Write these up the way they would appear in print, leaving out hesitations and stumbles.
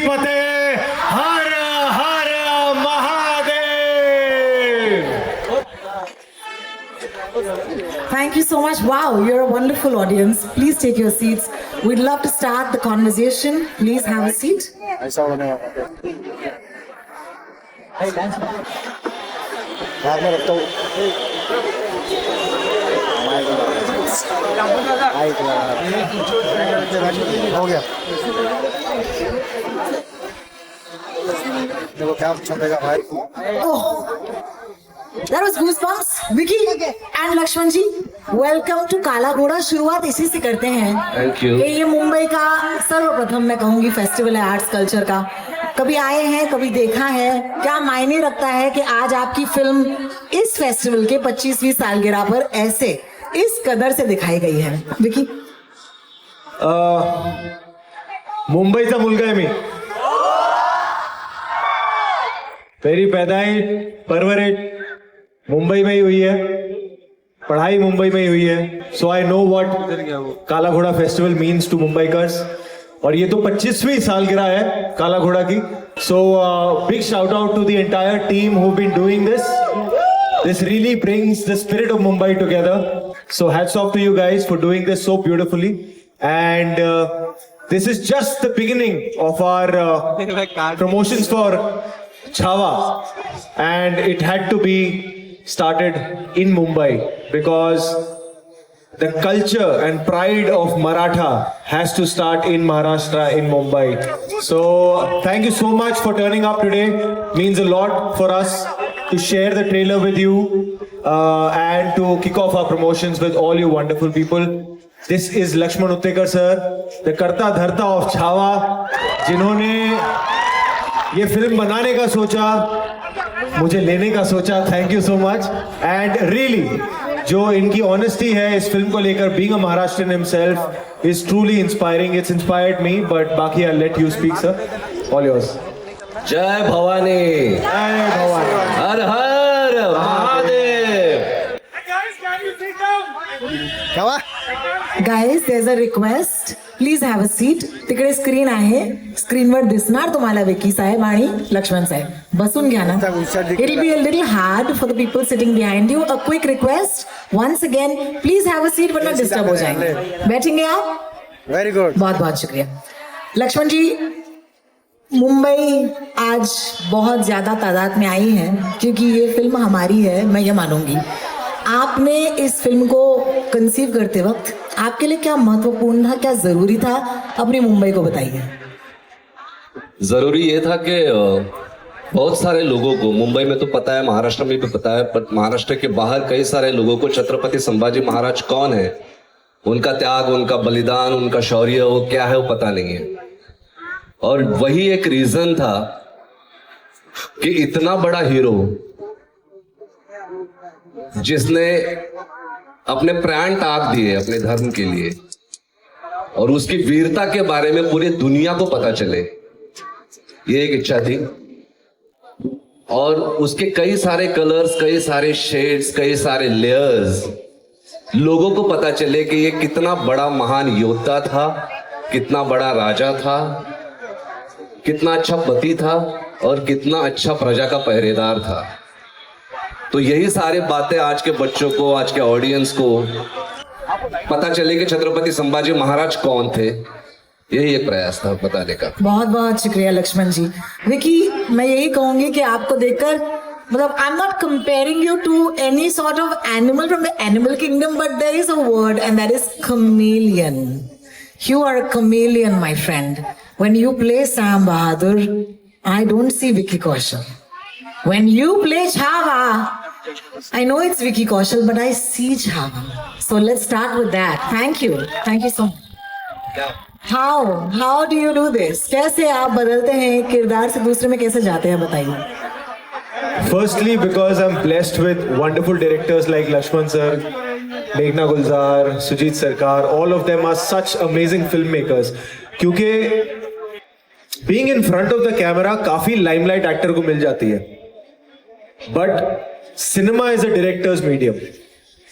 पते हर हर Mahadev. Thank you so much. Wow, you're a wonderful audience. Please take your seats. We'd love to start the conversation. Please have a seat. ऐसा होने वाला बाद में रखता हूँ हो गया। देखो क्या छपेगा भाई। Oh, that was goosebumps. Vicky and Lakshman ji, welcome to काला घोड़ा। शुरुआत इसी से करते हैं। Thank you. कि ये मुंबई का सर्वप्रथम मैं कहूँगी फेस्टिवल है आर्ट्स कल्चर का। कभी आए हैं, कभी देखा है, क्या मायने रखता है कि आज आपकी फिल्म इस फेस्टिवल के 25वीं सालगिरह पर ऐसे इस कदर से दिखाई गई है? विकी, मुंबईचा मुलगा आहे मी। मेरी पैदाइश परवरिश मुंबई में ही हुई है, पढ़ाई मुंबई में ही हुई है। सो आई नो व्हाट काला घोड़ा फेस्टिवल मीन्स टू मुंबईकर्स। और ये तो 25वीं सालगिरह है काला घोड़ा की। So big shout out to the entire team who been doing this. This really brings the spirit of Mumbai together. So hats off to you guys for doing this so beautifully. And this is just the beginning of our promotions for Chhava. And it had to be started in Mumbai because the culture and pride of Maratha has to start in Maharashtra, in Mumbai. So thank you so much for turning up today. Means a lot for us to share the trailer with you and to kick off our promotions with all you wonderful people. This is Lakshman Uttekar sir, the Karta Dharta of Chhava, जिन्होंने ये film बनाने का सोचा, मुझे लेने का सोचा। Thank you so much. And really जो इनकी ऑनेस्टी है इस फिल्म को लेकर, being a Maharashtrian himself, is truly inspiring. It's inspired me, but बाकी I let you speak sir. All yours. जय भवानी, जय भवानी, हर हर महादेव। क्या हुआ? guys, there's a request. Please have a seat. तिकडे स्क्रीन आहे, स्क्रीनवर दिसणार तुम्हाला विकी साहेब आणि लक्ष्मण साहेब। बसून घ्या ना। It'll be a little hard for the people sitting behind you. A quick request. Once again, please have a seat वरना डिस्टर्ब हो जाएंगे। बैठेंगे आप? Very good. बहुत बहुत शुक्रिया। लक्ष्मण जी, मुंबई आज बहुत ज्यादा तादाद में आई है क्योंकि ये फिल्म हमारी है, मैं ये मानूंगी। आपने इस फिल्म को कंसीव करते वक्त आपके लिए क्या महत्वपूर्ण था, क्या जरूरी था, अपनी मुंबई को बताइए। जरूरी ये था कि बहुत सारे लोगों को, मुंबई में तो पता है, महाराष्ट्र में भी पता है, पर महाराष्ट्र के बाहर कई सारे लोगों को छत्रपति संभाजी महाराज कौन है, उनका त्याग, उनका बलिदान, उनका शौर्य वो क्या है वो पता नहीं है। और वही एक रीजन था कि इतना बड़ा हीरो जिसने अपने प्राण त्याग दिए अपने धर्म के लिए और उसकी वीरता के बारे में पूरी दुनिया को पता चले, ये एक इच्छा थी। और उसके कई सारे कलर्स, कई सारे शेड्स, कई सारे लेयर्स लोगों को पता चले कि ये कितना बड़ा महान योद्धा था, कितना बड़ा राजा था, कितना अच्छा पति था और कितना अच्छा प्रजा का पहरेदार था। तो यही सारे बातें आज के बच्चों को, आज के ऑडियंस को पता चले कि छत्रपति संभाजी महाराज कौन थे। यही एक प्रयास था बताने का। बहुत बहुत शुक्रिया लक्ष्मण जी। विकी, मैं यही कहूंगी कि आपको देखकर, मतलब I am not comparing you to any sort of animal from the animal kingdom, but there is a word and that is chameleon. You are a chameleon, my friend. When you play Sam Bahadur, I don't see Vicky Kaushal. When you play Chhava, I know it's Vicky Kaushal, but I see Chhava. So let's start with that. Thank you so much. How do you do this? कैसे आप बदलते हैं, किरदार से दूसरे में कैसे जाते हैं, बताइए। Firstly, because I'm blessed with wonderful directors like Lakshman sir, Meghna Gulzar, Sujit Sarkar. All of them are such amazing filmmakers. क्योंकि being in front of the camera काफी limelight actor को मिल जाती है, but cinema is a director's medium.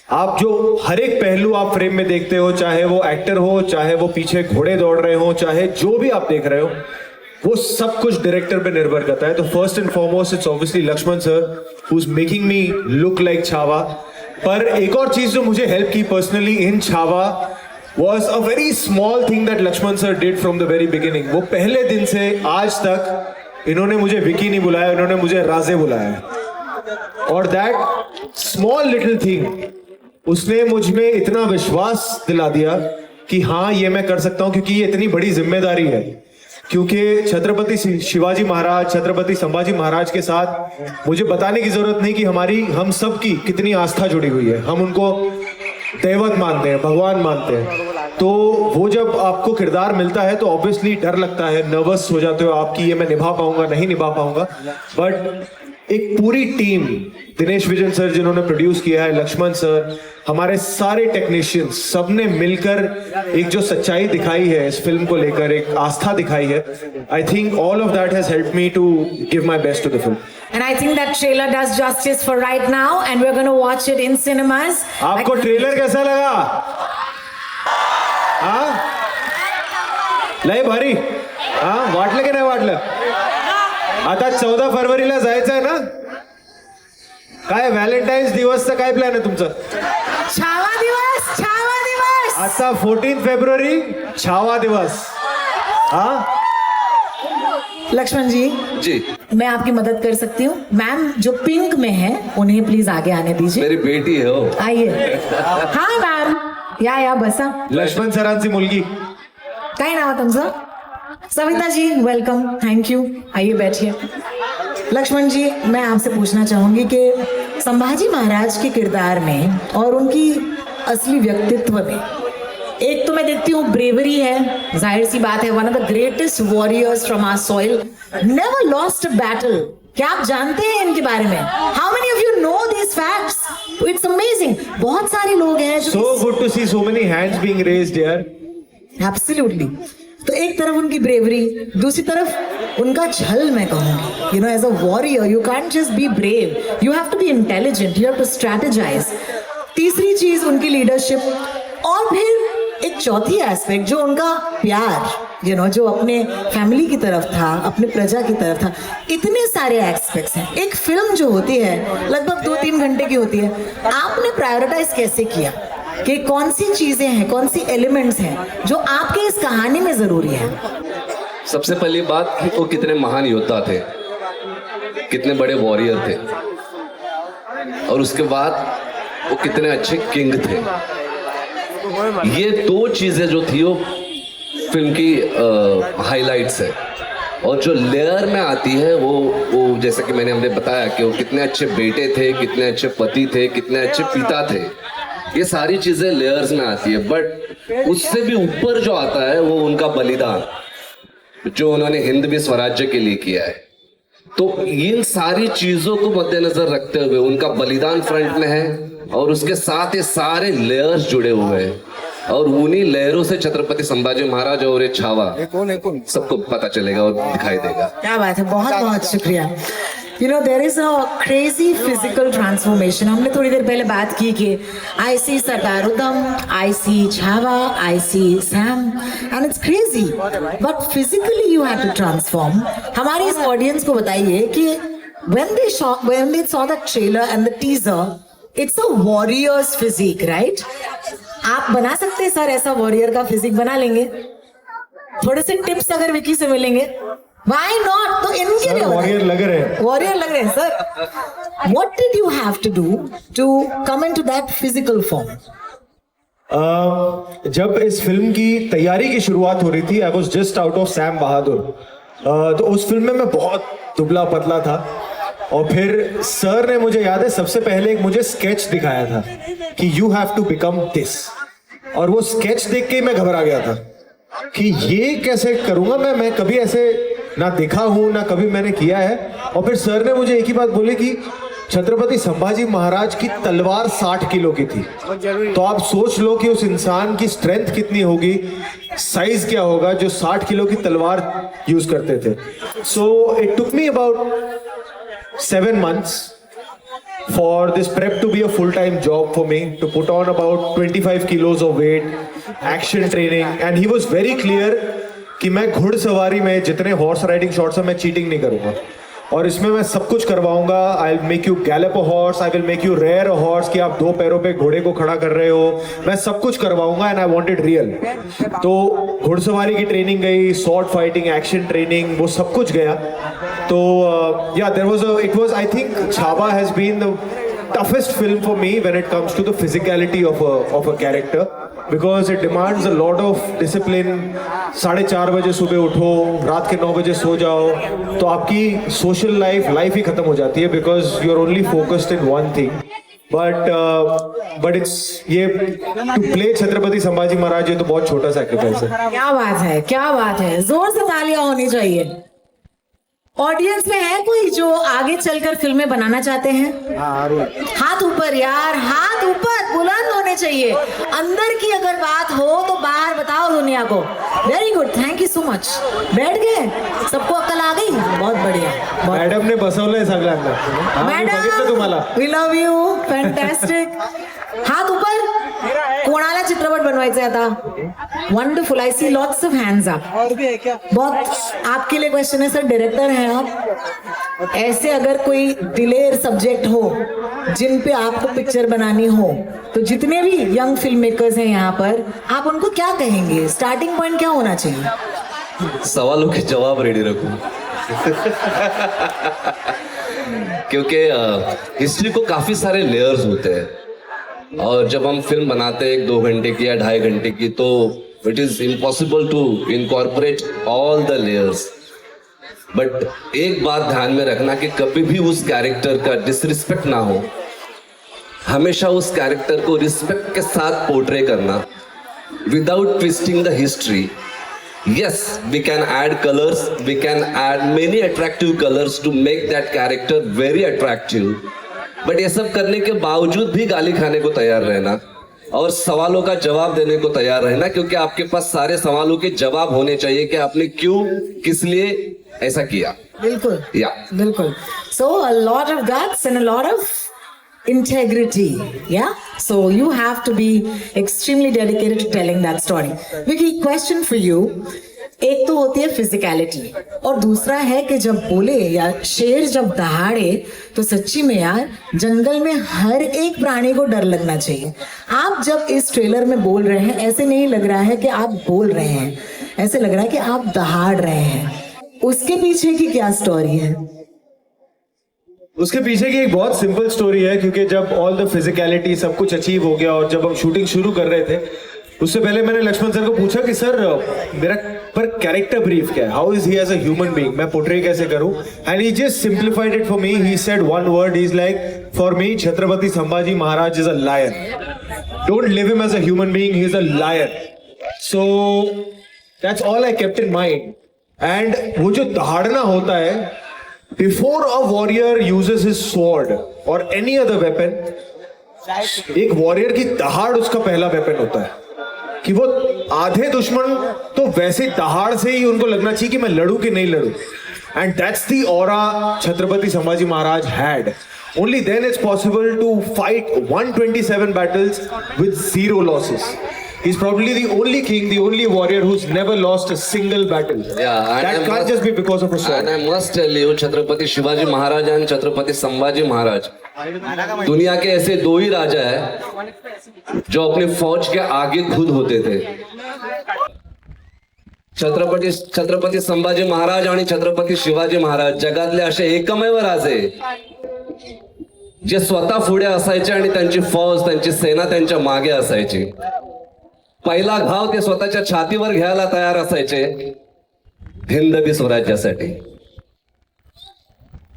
आप जो हर एक पहलू आप फ्रेम में देखते हो, चाहे वो एक्टर हो, चाहे वो पीछे घोड़े दौड़ रहे हो, चाहे जो भी आप देख रहे हो, वो सब कुछ डायरेक्टर पे निर्भर करता है. तो first and foremost it's obviously Laxman sir who is making me look like Chhaava. पर एक और चीज जो मुझे हेल्प की personally in Chhaava was a very small thing that Lakshman sir did from the very beginning. वो पहले दिन से आज तक इन्होंने मुझे विकी नहीं बुलाया, इन्होंने मुझे राजे बुलाया. और that small little thing उसने मुझ में इतना विश्वास दिला दिया कि हाँ ये मैं कर सकता हूँ, क्योंकि ये इतनी बड़ी जिम्मेदारी है. क्योंकि छत्रपति शिवाजी महाराज, छत्रपति संभाजी महाराज के साथ मुझे बताने की जरूरत नहीं कि हम सब की कितनी आस्था जुड़ी हुई है. हम उनको दैवत मानते हैं, भगवान मानते हैं. तो वो जब आपको किरदार मिलता है तो ऑब्वियसली डर लगता है, नर्वस हो जाते हो आप कि ये मैं निभा पाऊंगा नहीं निभा पाऊंगा. बट एक पूरी टीम, दिनेश विजन सर जिन्होंने प्रोड्यूस किया है, लक्ष्मण सर, हमारे सारे टेक्नीशियंस, सबने मिलकर एक जो सच्चाई दिखाई है इस फिल्म को लेकर, एक आस्था दिखाई है. I think all of that has helped me to give my best to the film. And I think that trailer does justice for right now, and we're going to watch it in cinemas. आपको trailer कैसा लगा? हाँ, लय भारी. हाँ, वाटलं की नाही वाटलं? आता 14 फरवरीला जायचं आहे ना? काय व्हॅलेंटाईन्स दिवसचा काय प्लॅन आहे तुमचं? छावा दिवस, छावा दिवस. आता 14 फेब्रुवारी छावा दिवस. हाँ, लक्ष्मण जी, जी मैं आपकी मदद कर सकती हूँ. मैम जो पिंक में है उन्हें प्लीज आगे आने दीजिए. मेरी बेटी है वो. आइए. हाँ मॅम, या बसा. लक्ष्मण सरांची मुलगी. काय नाव आहे तुमचं? Savita ji, welcome, thank you. आइए बैठिए. लक्ष्मण जी, मैं आपसे पूछना चाहूंगी कि संभाजी महाराज के किरदार में और उनकी असली व्यक्तित्व में एक तो मैं देखती हूँ ब्रेवरी है, जाहिर सी बात है, one of the greatest warriors from our soil, never lost a battle. क्या आप जानते हैं इनके बारे में? How many of you know this facts? It's amazing. बहुत सारे लोग हैं जो So good to see so many hands being raised here. Absolutely. तो एक तरफ उनकी ब्रेवरी, दूसरी तरफ उनका छल. मैं कहूंगी, you know, as a warrior you can't just be brave, you have to be intelligent, you have to strategize. तीसरी चीज उनकी लीडरशिप, और फिर एक चौथी एस्पेक्ट जो उनका प्यार, यू नो, जो अपने फैमिली की तरफ था, अपने प्रजा की तरफ था. इतने सारे एस्पेक्ट्स हैं. एक फिल्म जो होती है लगभग 2-3 घंटे की होती है. आपने प्रायोरिटाइज कैसे किया कि कौन सी चीजें हैं, कौन सी एलिमेंट्स हैं जो आपके इस कहानी में जरूरी है? सबसे पहली बात कि वो कितने महान योद्धा थे, कितने बड़े वॉरियर थे, और उसके बाद वो कितने अच्छे किंग थे. ये दो चीजें जो थी वो फिल्म की हाइलाइट्स है. और जो लेयर में आती है वो जैसे कि हमने बताया कि वो कितने अच्छे बेटे थे, कितने अच्छे पति थे, कितने अच्छे पिता थे. ये सारी चीजें लेयर्स में आती है. बट उससे भी ऊपर जो आता है वो उनका बलिदान, जो उन्होंने हिंद भी स्वराज्य के लिए किया है. तो इन सारी चीजों को मद्देनजर रखते हुए उनका बलिदान फ्रंट में है, और उसके साथ ये सारे लेयर्स जुड़े हुए हैं. और उन्हीं लेयरों से छत्रपति संभाजी महाराज और ये छावा सबको पता चलेगा और दिखाई देगा. क्या बात है, बहुत बहुत शुक्रिया. You know, there is a crazy physical transformation. हमने थोड़ी देर पहले बात की कि I see Sardar Udham, I see Chhaava, I see Sam, and it's crazy. But physically you had to transform. हमारी इस ऑडियंस को बताइए कि when they saw the trailer and the teaser, it's a warrior's physique, right? आप बना सकते हैं सर, ऐसा वॉरियर का फिजिक बना लेंगे? थोड़े से टिप्स अगर विकी से मिलेंगे, why not? तो इनके लिए वॉरियर लग रहे हैं. वॉरियर लग रहे हैं sir. What did you have to do to come into that physical form? जब इस फिल्म की तैयारी की शुरुआत हो रही थी, I was just out of Sam Bahadur. तो उस फिल्म में मैं बहुत दुबला पतला था. और फिर सर ने, मुझे याद है, सबसे पहले एक मुझे स्केच दिखाया था कि you have to become this. और वो स्केच देख के मैं घबरा गया था कि ये कैसे करूंगा मैं कभी ऐसे ना देखा हूं, ना कभी मैंने किया है. और फिर सर ने मुझे एक ही बात बोली कि छत्रपति संभाजी महाराज की तलवार 60 किलो की थी. तो आप सोच लो कि उस इंसान की स्ट्रेंथ कितनी होगी, साइज क्या होगा जो 60 किलो की तलवार यूज करते थे. So it took me about 7 months for this prep to be a full-time job for me, to put on about 25 kilos of weight, action training, and he was very clear कि मैं घुड़सवारी में जितने horse riding shots हैं मैं cheating नहीं करूंगा, और इसमें मैं सब कुछ करवाऊंगा. I will make you gallop a horse, I will make you rear a horse, कि आप 2 पैरों पे घोड़े को खड़ा कर रहे हो. मैं सब कुछ करवाऊंगा and I want it real. तो घुड़सवारी की ट्रेनिंग गई, स्वॉर्ड फाइटिंग, एक्शन ट्रेनिंग, वो सब कुछ गया. तो या there was it was, I think Chhaava has been the toughest film for me when it comes to the physicality of a character, because it demands a lot of discipline. 4:30 बजे सुबह उठो, रात के 9 बजे सो जाओ, तो आपकी सोशल लाइफ ही खत्म हो जाती है, because you are only focused in one thing. But it's ये टू प्ले छत्रपति संभाजी महाराज, ये तो बहुत छोटा सैक्रिफाइस है. क्या बात है, क्या बात है, जोर से तालियां होनी चाहिए. ऑडियंस में है कोई जो आगे चलकर फिल्में बनाना चाहते हैं? हाथ ऊपर यार, हाथ ऊपर बुलंद होने चाहिए. अंदर की अगर बात हो तो बाहर बताओ दुनिया को. Very good, thank you so much. बैठ गए, सबको अक्ल आ गई. बहुत बढ़िया. मॅडम ने बसवलंय सगळ्यांना. बघितलं तुम्हाला. We love you, fantastic. हाथ ऊपर. कोणाला चित्रपट बनवायचा आता? Wonderful, I see lots of hands up. और भी है क्या? बहुत आपके लिए क्वेश्चन है सर, डायरेक्टर हैं आप. ऐसे अगर कोई दिलेर सब्जेक्ट हो जिन पे आपको पिक्चर बनानी हो, तो जितने भी यंग फिल्म मेकर्स हैं यहाँ पर, आप उनको क्या कहेंगे? स्टार्टिंग पॉइंट क्या होना चाहिए? सवालों के जवाब रेडी रखो. क्योंकि हिस्ट्री को काफी सारे लेयर्स होते हैं, और जब हम फिल्म बनाते हैं 1-2 घंटे की या 2.5 घंटे की, तो it is impossible to incorporate all the layers. But एक बात ध्यान में रखना कि कभी भी उस कैरेक्टर का डिसरिस्पेक्ट ना हो. हमेशा उस कैरेक्टर को रिस्पेक्ट के साथ पोर्ट्रे करना, without twisting the history. Yes, we can add colors, we can add many attractive colors to make that character very attractive. But ये सब करने के बावजूद भी गाली खाने को तैयार रहना और सवालों का जवाब देने को तैयार रहना, क्योंकि आपके पास सारे सवालों के जवाब होने चाहिए कि आपने क्यों, किस लिए ऐसा किया. बिल्कुल. या बिल्कुल. So a lot of guts and a lot of integrity. Yeah. So you have to be extremely dedicated to telling that story. Vicky, question for you. एक तो होती है फिजिकलिटी, और दूसरा है कि जब बोले या शेर जब दहाड़े, तो सच्ची में यार जंगल में हर एक प्राणी को डर लगना चाहिए. आप जब इस ट्रेलर में बोल रहे हैं, ऐसे नहीं लग रहा है कि आप बोल रहे हैं, ऐसे लग रहा है कि आप दहाड़ रहे हैं. उसके पीछे की क्या स्टोरी है? उसके पीछे की एक बहुत सिंपल स्टोरी है, क्योंकि जब ऑल द फिजिकलिटी सब कुछ अचीव हो गया और जब हम शूटिंग शुरू कर रहे थे, उससे पहले मैंने लक्ष्मण सर को पूछा कि सर मेरा पर कैरेक्टर ब्रीफ क्या है, how is he as a human being, मैं पोर्ट्रे कैसे करूं. And he just simplified it for me. He said one word, he is like, for me Chhatrapati Sambhaji Maharaj is a lion. Don't live him as a human being, he is a lion. So that's all I kept in mind. And वो जो दहाड़ना होता है, before a warrior uses his sword और any other weapon, एक warrior की दहाड़ उसका पहला वेपन होता है. कि वो आधे दुश्मन तो वैसे दहाड़ से ही उनको लगना चाहिए कि मैं लड़ूं कि नहीं लड़ूं. And that's the aura Chhatrapati Sambhaji Maharaj had. Only then it's possible to fight 127 battles with 0 losses. He's probably the only king, the only warrior who's never lost a single battle. Yeah, that can't just be because of a sword. And I must tell you, Chhatrapati Shivaji Maharaj और छत्रपति संभाजी महाराज दुनिया के ऐसे 2 ही राजा है जो अपनी फौज के आगे खुद होते थे. छत्रपति संभाजी महाराज आणि छत्रपति शिवाजी महाराज जगातले असे एकमेव राजे जे स्वतः पुढे असायचे आणि त्यांची फौज, त्यांची सेना त्यांच्या मागे असायची. पहिला घाव ते स्वतःच्या छातीवर घ्यायला तयार असायचे हिंदवी स्वराज्यासाठी.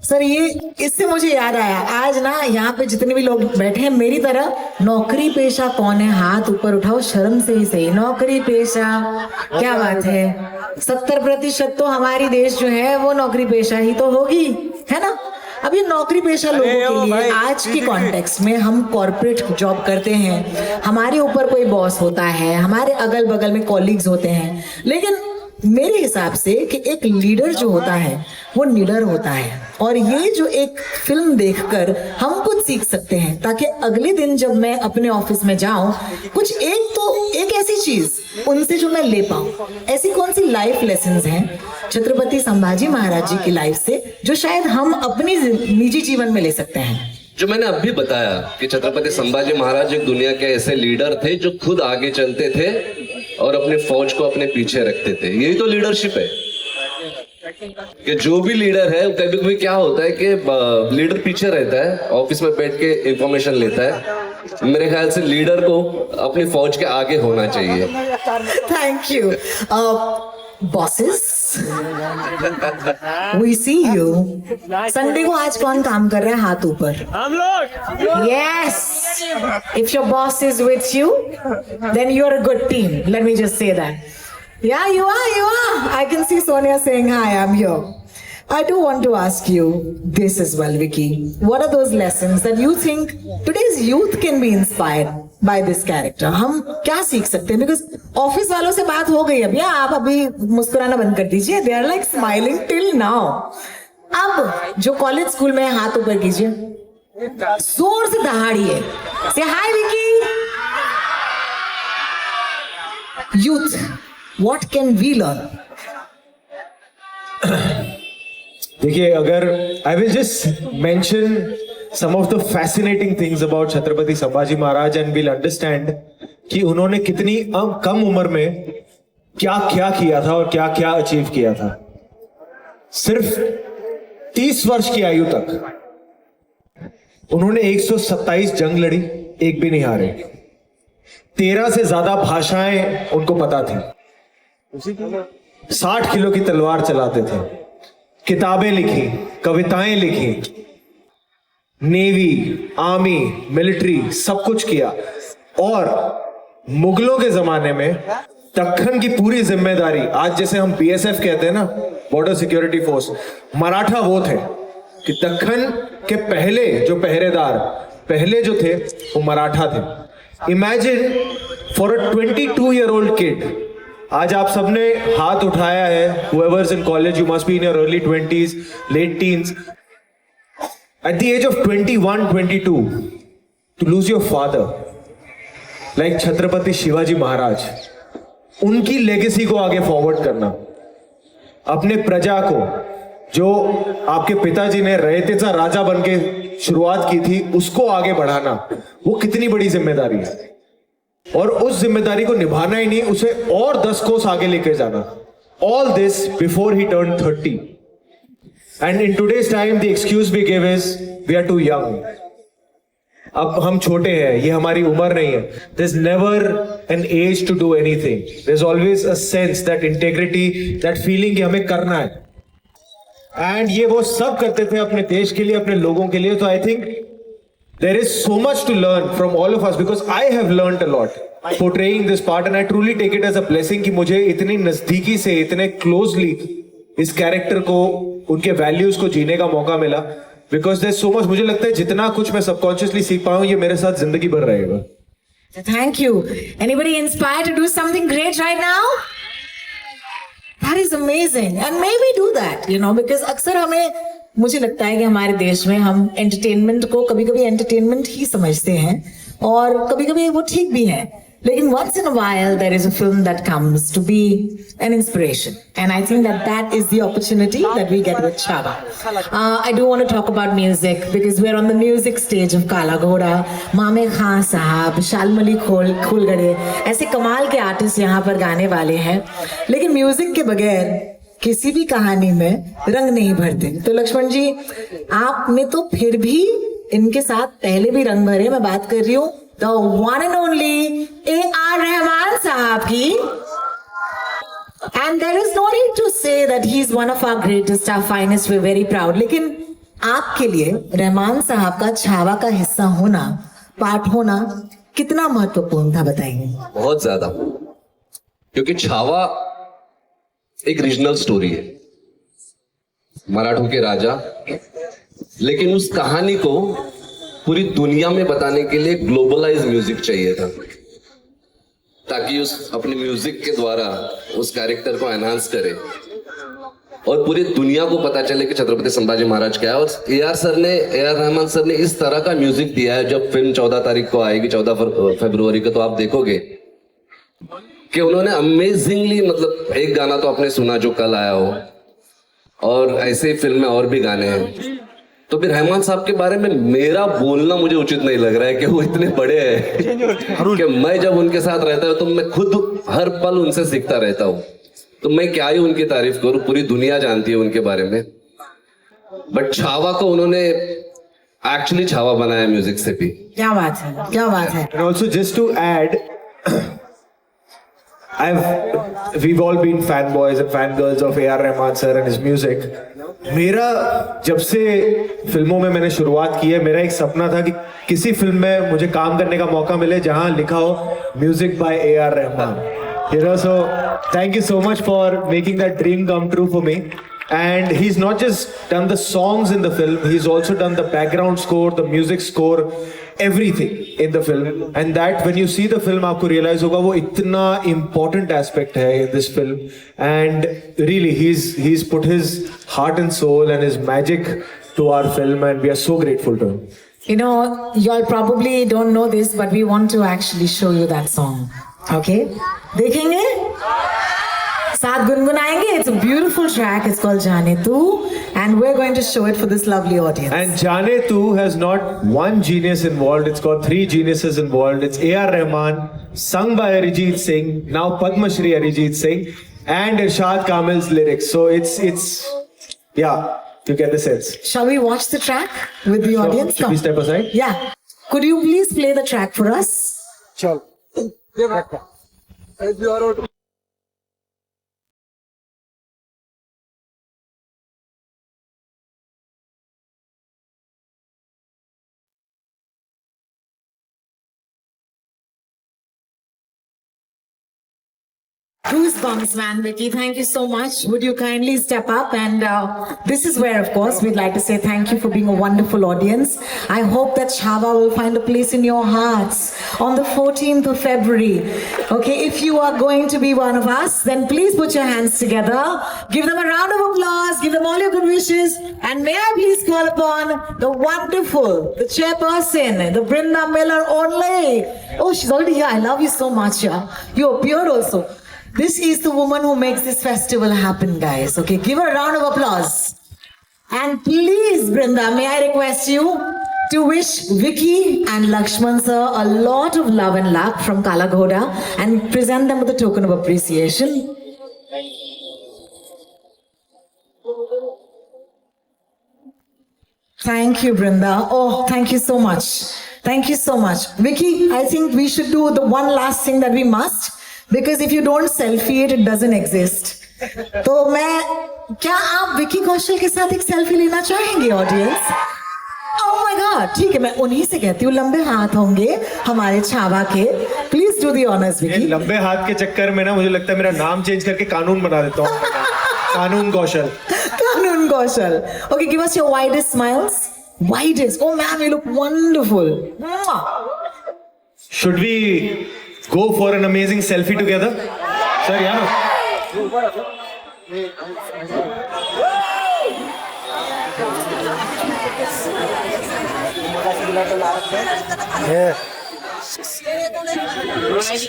सर ये इससे मुझे याद आया, आज ना यहाँ पे जितने भी लोग बैठे हैं मेरी तरह, नौकरी पेशा कौन है? हाथ ऊपर उठाओ, शर्म से ही सही. नौकरी पेशा, क्या बात है. 70% तो हमारी देश जो है वो नौकरी पेशा ही तो होगी, है ना. अब ये नौकरी पेशा लोगों के लिए आज के कॉन्टेक्स्ट में, हम कॉर्पोरेट जॉब करते हैं, हमारे ऊपर कोई बॉस होता है, हमारे अगल बगल में कॉलीग्स होते हैं, लेकिन मेरे हिसाब से कि एक लीडर जो होता है वो निडर होता है, और ये जो एक फिल्म देखकर हम कुछ सीख सकते हैं ताकि अगले दिन जब मैं अपने ऑफिस में जाऊं कुछ एक ऐसी चीज उनसे जो मैं ले पाऊं। ऐसी कौन सी लाइफ लेसन्स हैं छत्रपति संभाजी महाराज जी की लाइफ से जो शायद हम अपनी निजी जीवन में ले सकते हैं? जो मैंने अभी बताया कि छत्रपति संभाजी महाराज एक दुनिया के ऐसे लीडर थे जो खुद आगे चलते थे और अपने फौज को अपने पीछे रखते थे। यही तो लीडरशिप है कि जो भी लीडर है, कभी कभी क्या होता है कि लीडर पीछे रहता है, ऑफिस में बैठ के इंफॉर्मेशन लेता है। मेरे ख्याल से लीडर को अपनी फौज के आगे होना चाहिए। Thank you bosses, we see you. Sunday को आज कौन काम कर रहा है? हाथ ऊपर। हम लोग। Yes, if your boss is with you, then you're a good team. Let me just say that. Yeah, you are. I can see Sonia saying hi, I'm here. I do want to ask you this as well, Vicky. What are those lessons that you think today's youth can be inspired by this character? हम क्या सीख सकते हैं? Because office वालों से बात हो गई अभी, आप अभी मुस्कुराना बंद कर दीजिए। They are like smiling till now. अब जो कॉलेज स्कूल में हाथ ऊपर कीजिए, जोर से दहाड़िए, say hi Vicky. Youth, what can we learn? देखिए, अगर I will just mention some of the fascinating things about Chhatrapati Sambhaji Maharaj and will understand कि उन्होंने कितनी कम उम्र में क्या क्या किया था और क्या क्या अचीव किया था। सिर्फ 30 वर्ष की आयु तक उन्होंने 127 जंग लड़ी, एक भी नहीं हारे। 13 से ज्यादा भाषाएं उनको पता थी। 60 किलो की तलवार चलाते थे। किताबें लिखी, कविताएं लिखी, नेवी, आर्मी, मिलिट्री, सब कुछ किया। और मुगलों के जमाने में दक्खन की पूरी जिम्मेदारी, आज जैसे हम बीएसएफ कहते हैं ना, बॉर्डर सिक्योरिटी फोर्स, मराठा वो थे कि दक्खन के पहले जो पहरेदार पहले जो थे वो मराठा थे। Imagine for a 22-year-old kid, आज आप सबने हाथ उठाया है, whoever's in college, you must be in your early 20s, late teens. At the age of 21, 22, to lose your father, like Chhatrapati Shivaji महाराज, उनकी लेगेसी को आगे फॉरवर्ड करना, अपने प्रजा को, जो आपके पिताजी ने रयतेचा राजा बन के शुरुआत की थी, उसको आगे बढ़ाना, वो कितनी बड़ी जिम्मेदारी है। और उस जिम्मेदारी को निभाना ही नहीं, उसे और 10 कोस आगे लेकर जाना। All this before he turned 30. And in today's time, the excuse we give is we are too young. अब हम छोटे हैं, ये हमारी उम्र नहीं है। There's never an age to do anything. There's always a sense, that integrity, that feeling कि हमें करना है। And ये वो सब करते थे अपने देश के लिए, अपने लोगों के लिए। तो I think there is so much to learn from all of us, because I have learned a lot portraying this part, and I truly take it as a blessing कि मुझे इतनी नजदीकी से, इतने क्लोजली इस कैरेक्टर को, उनके values को जीने का मौका मिला। बिकॉज there's so much, मुझे लगता है जितना कुछ मैं सबकॉन्शियसली सीख पाया हूं, ये मेरे साथ जिंदगी भर रहेगा। Thank you. Anybody inspired to do something great right now? That is amazing. And may we do that, you know, because अक्सर हमें, मुझे लगता है कि हमारे देश में हम एंटरटेनमेंट को कभी कभी एंटरटेनमेंट ही समझते हैं, और कभी कभी वो ठीक भी है, लेकिन once in a while there is a film that comes to be an inspiration, and I think that is the opportunity that we get with Chhava. I do want to talk about music because we're on the music stage of Kala Ghoda. मामे खां साहब, शालमली खोलगड़े, ऐसे कमाल के artist यहाँ पर गाने वाले हैं, लेकिन म्यूजिक के बगैर किसी भी कहानी में रंग नहीं भरते। तो लक्ष्मण जी, आपने तो फिर भी इनके साथ पहले भी रंग भरे। मैं बात कर रही हूँ the one and only A.R. Rahman sahab की। And there is no need to say that he is one of our greatest, our finest, we are very proud. लेकिन आपके लिए रहमान साहब का छावा का हिस्सा होना, पार्ट होना कितना महत्वपूर्ण था, बताइए। बहुत ज्यादा, क्योंकि छावा एक रीजनल स्टोरी है, मराठों के राजा, लेकिन उस कहानी को पूरी दुनिया में बताने के लिए ग्लोबलाइज म्यूजिक चाहिए था, ताकि उस अपने म्यूजिक के द्वारा उस कैरेक्टर को एनहांस करे और पूरी दुनिया को पता चले कि छत्रपति संभाजी महाराज क्या है। और ए आर रहमान सर ने इस तरह का म्यूजिक दिया है। जब फिल्म 14 तारीख को आएगी, 14 फरवरी को, तो आप देखोगे कि उन्होंने अमेजिंगली, मतलब एक गाना तो आपने सुना जो कल आया हो, और ऐसे ही फिल्म में और भी गाने हैं। तो फिर रहमान साहब के बारे में मेरा बोलना मुझे उचित नहीं लग रहा है कि वो इतने बड़े हैं कि मैं जब उनके साथ रहता हूँ तो मैं खुद हर पल उनसे सीखता रहता हूँ। तो मैं क्या ही उनकी तारीफ करूं, पूरी दुनिया जानती है उनके बारे में। बट छावा को उन्होंने एक्चुअली छावा बनाया म्यूजिक से भी। क्या बात है, क्या बात है। And also just to add, we've all been fanboys and fangirls of A.R. Rahman sir and his music. मेरा जब से फिल्मों में मैंने शुरुआत की है, मेरा एक सपना था कि किसी फिल्म में मुझे काम करने का मौका मिले जहां लिखा हो music by A.R. Rahman. You know, so thank you so much for making that dream come true for me. And he's not just done the songs in the film, he's also done the background score, the music score, everything in the film. And that when you see the film, आपको realize होगा वो इतना important aspect है in this film. And really, he's put his heart and soul and his magic to our film, and we are so grateful to him. You know, y'all probably don't know this, but we want to actually show you that song. Okay? देखेंगे? साथ गुनगुनाएंगे? It's a beautiful track. It's called Jaane Tu, and we're going to show it for this lovely audience. And Jaane Tu has not one genius involved, it's got 3 geniuses involved. It's A.R. Rahman, sung by Arijit Singh, now Padma Shri Arijit Singh, and Irshad Kamil's lyrics. So it's yeah, you get the sense. Shall we watch the track with the audience? Should we step aside? Yeah. Could you please play the track for us? चल Goosebumps, man, Vicky. Thank you so much. Would you kindly step up? And this is where, of course, we'd like to say thank you for being a wonderful audience. I hope that Chava will find a place in your hearts on the 14th of February. Okay, if you are going to be one of us, then please put your hands together. Give them a round of applause. Give them all your good wishes. And may I please call upon the wonderful, the chairperson, the Brinda Miller only. Oh, she's already here. I love you so much. Yeah. You appeared also. This is the woman who makes this festival happen, guys. Okay, give her a round of applause. And please, Brinda, may I request you to wish Vicky and Lakshman sir a lot of love and luck from Kala Ghoda and present them with a token of appreciation. Thank you, Brinda. Oh, thank you so much. Thank you so much. Vicky, I think we should do the one last thing that we must. Because if you don't selfie it, it doesn't exist. तो मैं क्या आप विकी कौशल के साथ एक selfie लेना चाहेंगे audience? Oh my God, ठीक है, मैं उन्हीं से कहती हूँ लंबे हाथ होंगे हमारे छावा के. Please do the honors, Vicky. लंबे हाथ के चक्कर में ना मुझे लगता है मेरा नाम चेंज करके कानून बना देता हूँ. कानून कौशल. कानून कौशल. Okay, give us your widest smiles. Widest. Oh man, you look wonderful. Should we go for an amazing selfie together? Sir, yeah. Yeah.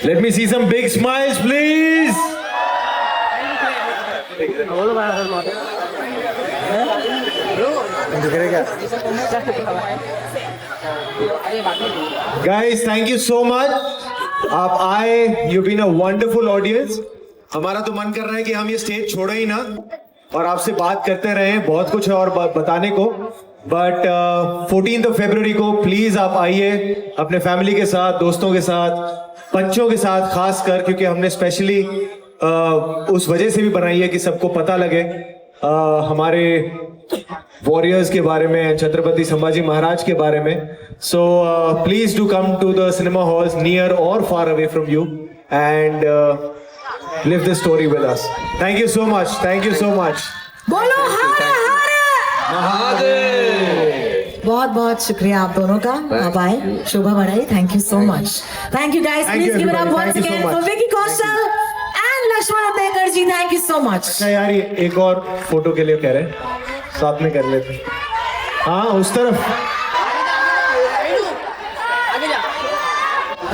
Let me see some big smiles, please. दिख रहे क्या? Guys, thank you so much. आप आए, you've been a wonderful audience. हमारा तो मन कर रहा है कि हम ये स्टेज छोड़े ही ना और आपसे बात करते रहे. बहुत कुछ है और बताने को. बट 14th of February को प्लीज आप आइए अपने फैमिली के साथ, दोस्तों के साथ, बच्चों के साथ खास कर, क्योंकि हमने स्पेशली उस वजह से भी बनाई है कि सबको पता लगे हमारे वॉरियर्स के बारे में, छत्रपति संभाजी महाराज के बारे में. So please do come to the cinema halls near or far away from you and live the story with us. Thank you so much. Thank you so much. बोलो हर हर महादेव. बहुत बहुत बहुत शुक्रिया आप दोनों का आप आए शोभा बढ़ाई thank you so much thank you guys Thank you, please give it up everybody. Once Thank you so again for much. Vicky Kaushal and Laxman Abdekar ji thank you so much अच्छा यार ये एक और फोटो के लिए कह रहे हैं साथ में कर लेते हैं हाँ उस तरफ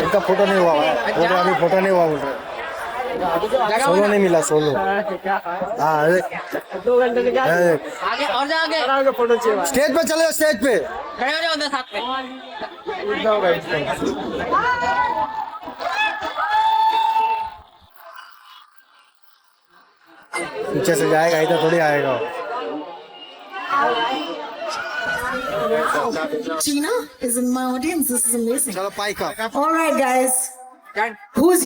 इनका फोटो नहीं हुआ फोटो अभी फोटो नहीं हुआ बोल रहे सोलो नहीं मिला सोलो हाँ अरे आगे और जाओगे फोटो चाहिए स्टेज पे चले स्टेज पे खड़े हो जाओ उधर साथ में पीछे से जाएगा इधर थोड़ी आएगा Gina is in my audience this is amazing चलो पाई का all right guys who's